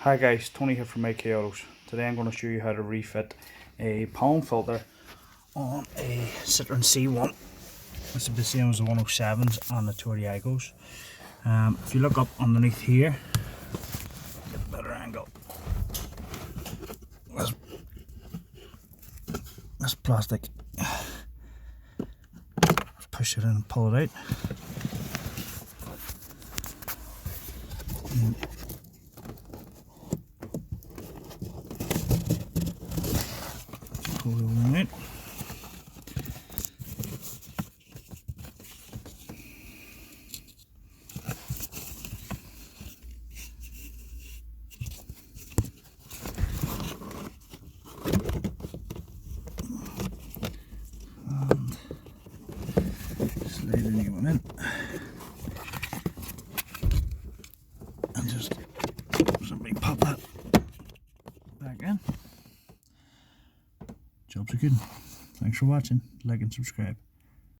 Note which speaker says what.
Speaker 1: Hi guys, Tony here from AK Autos. Today I'm going to show you how to refit a pollen filter on a Citreon C1. This is the same as the 107s and the Toyota Aygos. If you look up underneath here, get a better angle. This plastic, let's push it in and pull it out. Pull the one out. And slide the new one in. And just simply pop that back in. Jobs are good. Thanks for watching. Like and subscribe.